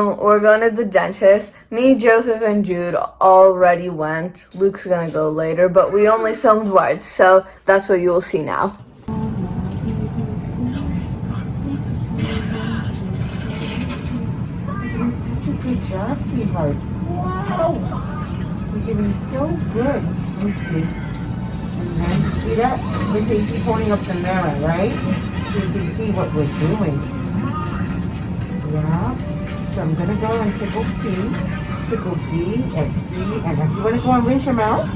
We're going to the dentist. Me, Joseph, and Jude already went. Luke's gonna go later, but we only filmed once, so that's what you will see now. You're doing such a good job, sweetheart. Wow! You're doing so good. Let me see. And then, see that? Miss Casey's holding up the mirror, right? So you can see what we're doing. Yeah. So I'm gonna go and tickle C, tickle D, and E, and if you wanna go and rinse your mouth,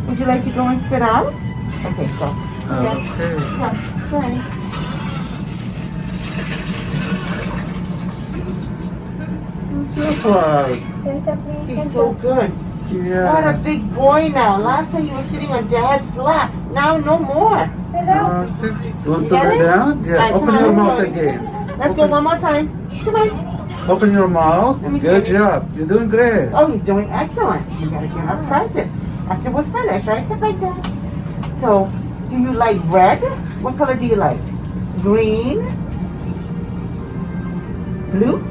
would you like to go and spit out? Okay, go. Okay. Come, go ahead. He's so good. Yeah. What a big boy now. Last time you were sitting on Dad's lap. Now no more. Okay. You want to lay down? Yeah. Right, Open come on, your let's mouth go. again. Let's go one more time. Come on. Open your mouth. Let me Good see. job. You're doing great. Oh, he's doing excellent. You gotta give him a present after we're finished, right? Just like that. So, do you like red? What color do you like? Green? Blue?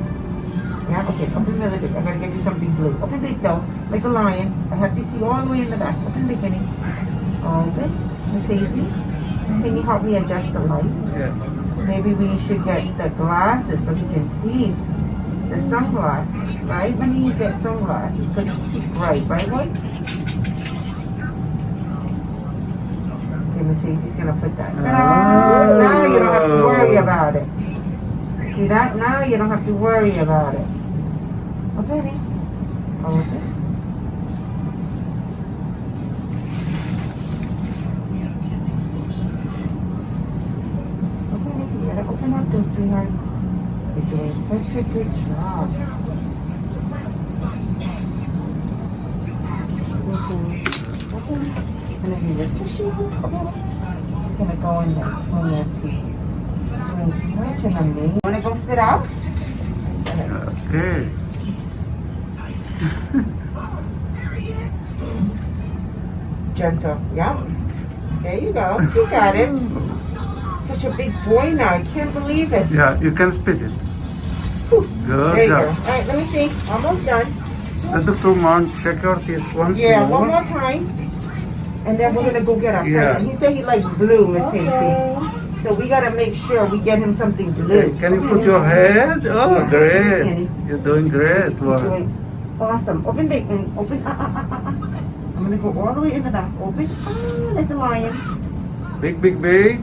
Yeah, okay, open the big. I gotta get you something blue. Open big though, like a lion. I have to see all the way in the back. Open beginning. Open. Miss Hazy, can you help me adjust the light? Yeah. Maybe we should get the glasses so we can see the sunglasses, right? When do you get sunglasses? Because it's too bright, right, Lloyd? Okay, Miss Hazy's gonna put that. Now you don't have to worry about it. See that? Now you don't have to worry about it. Okay, then. Hold it. Okay, Nikki, you gotta open up those, sweetheart. You're doing such a good job. Okay. And then you lift the shoe. Okay. It's gonna go in there. On your teeth. Doing such an amazing. Wanna go spit out? Okay. Gentle. Yeah. There you go. You got it. Such a big boy now. I can't believe it. Yeah, you can spit it. Whew. Good There you go. job. All right, let me see. Almost done. Dr. Marn, check your teeth once Yeah, more. one more time. And then we're gonna go get our Yeah. present. He said he likes blue, Miss Casey. So we gotta make sure we get him something blue. Okay, can you put your head? Oh, Yeah. great. Sandy. You're doing great. He's Wow. doing awesome. Open big and open. I'm gonna go all the way in the back. Open. Like a lion. Big, big, big.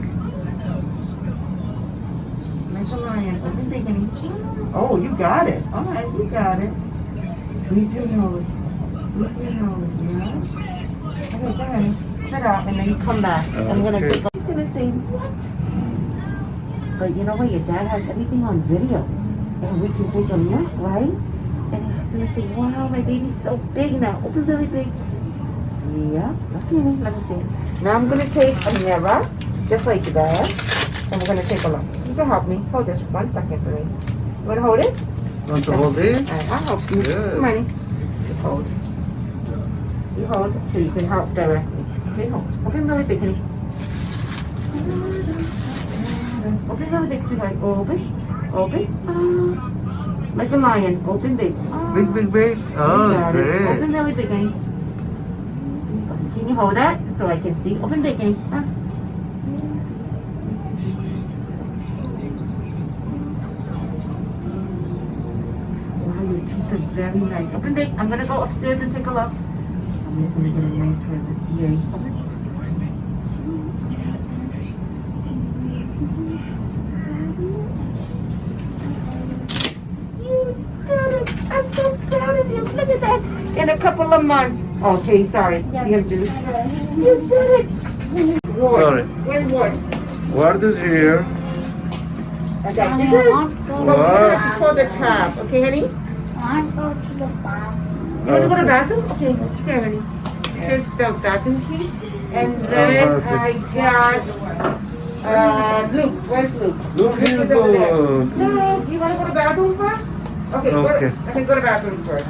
Like a lion. Open big and oh, you got it. All right, you got it. Breathe your nose. Breathe your nose. Yeah. Okay, go ahead. Spit out and then you come back. I'm gonna Okay. take. He's gonna say what? But you know what? Your dad has everything on video, and we can take a look, right? And he's just gonna say, "Wow, my baby's so big now. Open really big." Yeah. Okay. Let me see. Now I'm gonna take a mirror, just like that, and we're gonna take a look. You can help me. Hold this 1 second for me. You wanna hold it? Want to hold it? Alright, I'll help you. Good. Come on. You hold. You hold so you can help directly. Okay, hold. Open really big, honey. Open really big, sweetheart. Open. Open. Like a lion. Open big. Big, big, big. You Oh, got it. great. Open really big, honey. Can you hold that so I can see? Open big, honey. Wow, your teeth are very nice. Open big. I'm gonna go upstairs and take a look. I'm just gonna get a nice present. Yay. Open. You did it. I'm so proud of you. Look at that. In a couple of months. Okay, sorry. You did it. You did it. Ward. Sorry. Where's Ward? What is here? I got you. Well, we're gonna have to pull the tab. Okay, honey? I want to go to the bathroom. You want to go to the bathroom? Okay, here, honey. Here's the bathroom key. And then I got Luke. Where's Luke? Luke is is over there. good. No, you want to go to the bathroom first? Okay, Okay. I can go to the bathroom first.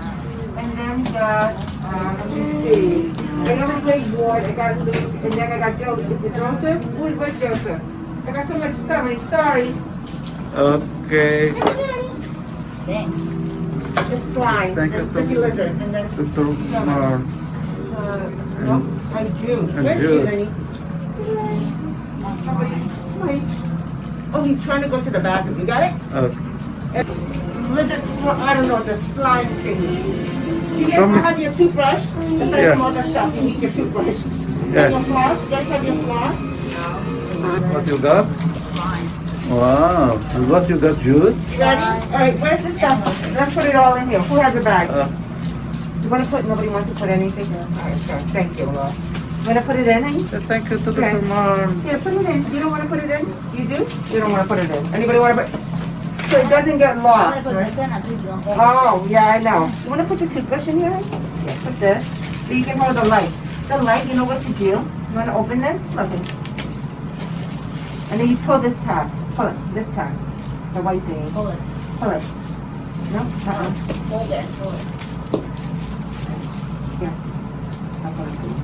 And then we got, let me see. I got my Ward, I got Luke, and then I got Joseph. Is it Joseph? Where's Joseph? I got so much stuff, honey. Sorry. Okay. Thanks. It's slime. Thank you and so sticky much. lizard. And then Dr. Marn. and June. and Where's June. June, honey? Oh, he's trying to go to the bathroom. You got it? Lizard, I don't know, the slime thingy. Do you Show guys me. have your toothbrush? Just like Yeah. some other stuff. You need your toothbrush. Yeah. And your floss? You guys have your floss? What you got? Wow. And what you got, Jude? You ready? All right, where's the stuff? Let's put it all in here. Who has a bag? You want to put, nobody wants to put anything? All right, sure. Thank you. You want to put it in, honey? Thank you to Okay. Dr. Marn. Yeah, put it in. You don't want to put it in? You do? You don't want to put it in. Anybody want to put so it doesn't get lost, right? Oh, yeah, I know. You want to put your toothbrush in here? Yeah, put this. So you can hold the light. The light, you know what to do? You want to open this? Look it. And then you pull this tab. Pull it. This tab. The white thing. Pull it. Pull it. No? Hold it. Hold it. Here. I'll pull it for you.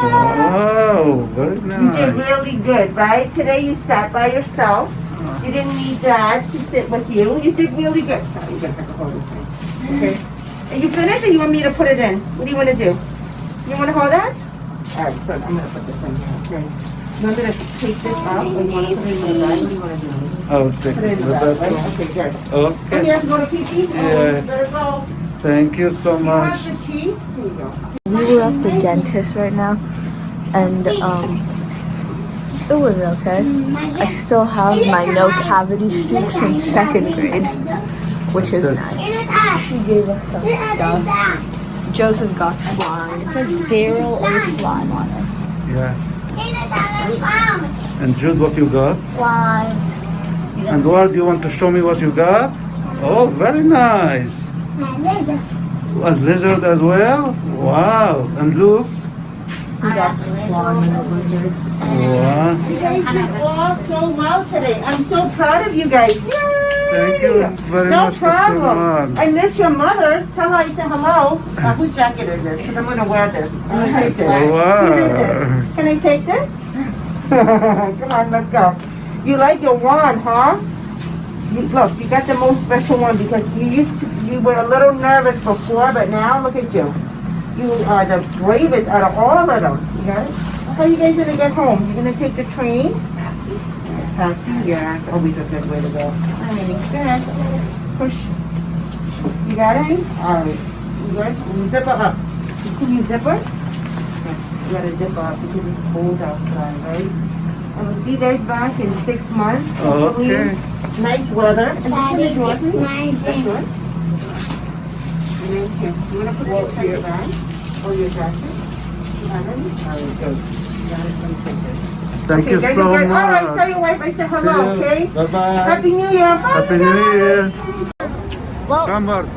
Wow, very You did nice. really good, right? Today you sat by yourself. You didn't need Dad to sit with you. You did really good. Sorry, you gotta have to hold this thing. Okay. Are you finished or you want me to put it in? What do you want to do? You want to hold that? Alright, so I'm going to put this in here. Okay. You want me to take this out or you want to put it in the bag? What do you want to do? I'll take Put it in the the bag, right? bathroom. Okay, good. Okay. Oh, you have to go to Kiki? Yeah. Oh, you better go. Thank you so You much. have the key? Here you go. We were at the dentist right now, and it was okay. I still have my no cavity streak since second grade, which is nice. She gave us some stuff. Joseph got slime. It says barrel or slime on it. Yeah. And Jude, what you got? Slime. And Ward, you want to show me what you got? Oh, very nice. A lizard as well? Wow. And look. We got slime and a lizard. Wow. You guys did all so well today. I'm so proud of you guys. Yay! Thank you very No much, Dr. problem. Marn. I miss your mother. Tell her I said hello. Whose jacket is this? Because I'm going to wear this. I'm going to take this. Wow. Who did this? Can I take this? Come on, let's go. You like your wand, huh? Look, you got the most special one because you were a little nervous before, but now look at you. You are the bravest out of all of them. You got it? How are you guys gonna get home? You're gonna take the train? Taxi? Yeah, that's always a good way to go. Alright, good. Push. You got it? Alright. You good? You zip her up. Can you zip her? Yeah, you gotta zip her up because it's cold outside, right? And we'll see you guys back in 6 months. Hopefully, Okay. nice weather. And Daddy, this is it's yours. nice. That's good. And then here, you wanna put this on your bag? Or your jacket? You have it? Alright, good. You got it, let me take this. Thank you guys, so okay. much. Alright, tell your wife I said hello, okay? Bye-bye. Happy New Year. Bye, Happy New guys. Year. Well, Come on.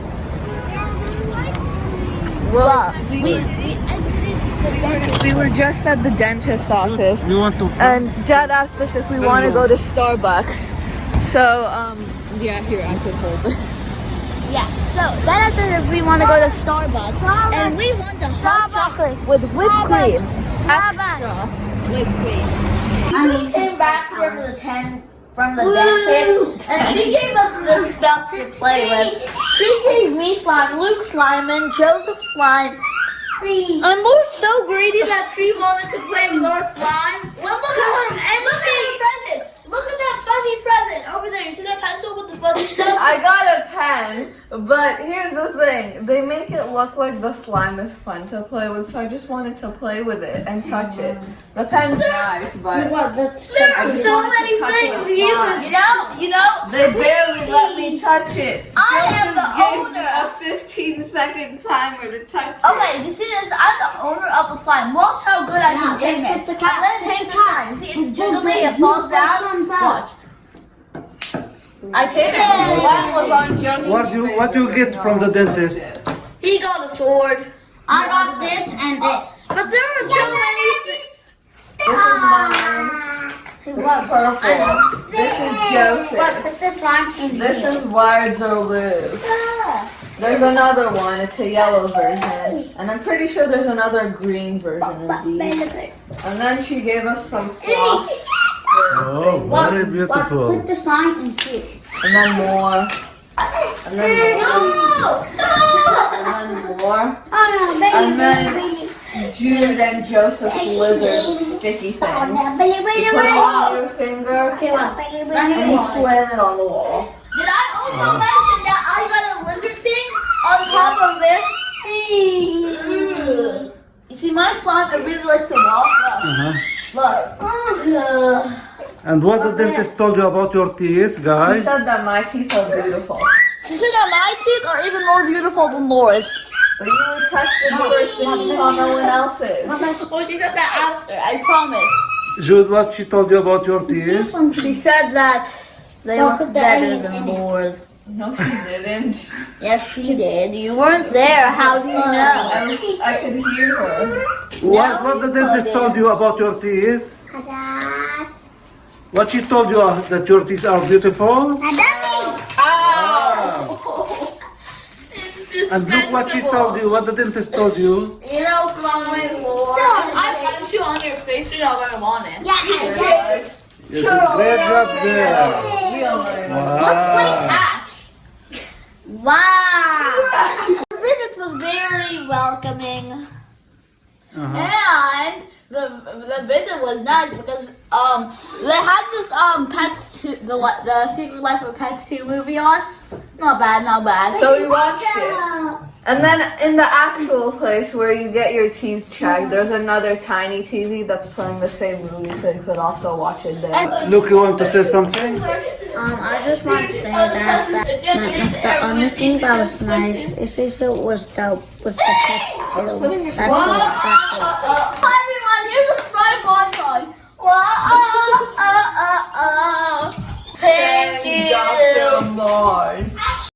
Well, we exited the dentist. we were just at the dentist's office, You want to? and Dad asked us if we want to go to Starbucks. So, yeah, here, I could hold this. Yeah, so Dad said if we want to go to Starbucks, and we want the hot chocolate with whipped cream. Extra whipped cream. We just came back from the dentist, and she gave us this stuff to play with. She gave me slime, Luke slime, and Joseph slime. And we're so greedy that she wanted to play with our slime. Well, look at her, and look at the present. Look at that fuzzy present over there. You see that pencil with the fuzzy stuff? I got a pen, but here's the thing. They make it look like the slime is fun to play with, so I just wanted to play with it and touch it. The pen's nice, but There I are just so wanted to many touch things the you slime. can. You know. They barely let me touch it. I am the Joseph gave me owner. a 15-second timer to touch it. Okay, you see this? I'm the owner of the slime. Watch how good I can tame it. I'm gonna tame the slime. You see, it's jiggly, it falls down. Watch. I tame The it. slime was on Joseph's What you get from the dentist? He got a sword. I got this and this. But there are so many things. This is mine. It's purple. This is Joseph. Put this slime in This is Words or Luke. There's another one. It's a yellow version. And I'm pretty sure there's another green version of these. And then she gave us some floss. Oh, very beautiful. Put the slime in here. And then more. And then more. And then Jude and Joseph's lizard sticky thing. You put it on your finger and you slam it on the wall. Did I also mention that I got a lizard thing on top of this? You see, my slime, it really likes to walk. Look. And what the dentist told you about your teeth, She guys? said that my teeth are beautiful. She said that my teeth are even more beautiful than Laura's. But you were tested first and you saw no one else's. Well, she said that after, I promise. Jude, what she told you about your teeth? She said that they look better than Laura's. No, she didn't. Yes, she did. You weren't there. How do you know? I could hear her. What the dentist told you about your teeth? What she told you that your teeth are beautiful? And look what she told you, what the dentist told you. You know, my Laura. I punch you on your face, you're not gonna want it. You did a great job there. Let's play Wow. catch. Wow. The visit was very welcoming. And the visit was nice because they had this Pets 2, the Secret Life of Pets 2 movie on. Not bad, not bad. So we watched it. And then in the actual place where you get your teeth checked, there's another tiny TV that's playing the same movie, so you could also watch it there. Look, you want to say something? I just want to say that the only thing that was nice is it was the pets too. That's it. Hi everyone, here's a slime montage. Wow. Thank you. Dr. Marn.